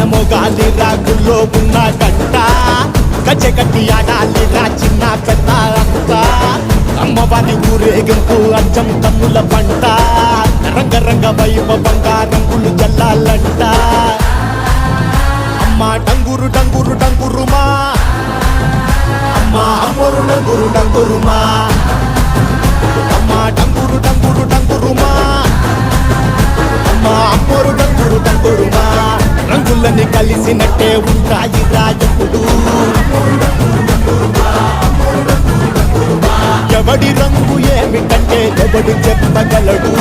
మోగాలి రాగుల్లో ఉన్న గంట గజ్జెగట్టి ఆడాలి రా చిన్న పెద్ద అంతా అమ్మవారి ఊరేగింపు అచ్చం తమ్ముల పంట రంగరంగ వైభవంగా రంగులు జల్లాలంట అమ్మ డంగురు డంగురు డంగురుమా అమ్మ అమ్మోరు డంగురు డంగురుమా అమ్మ డంగురు డంగురు డంగురుమా అమ్మ అమ్మోరు డంగురు డంగురుమా రంగులని కలిసినట్టే ఉంటాయి రాజుడు ఎవడి రంగు ఏమిటంటే ఎవడు చెప్పగలడు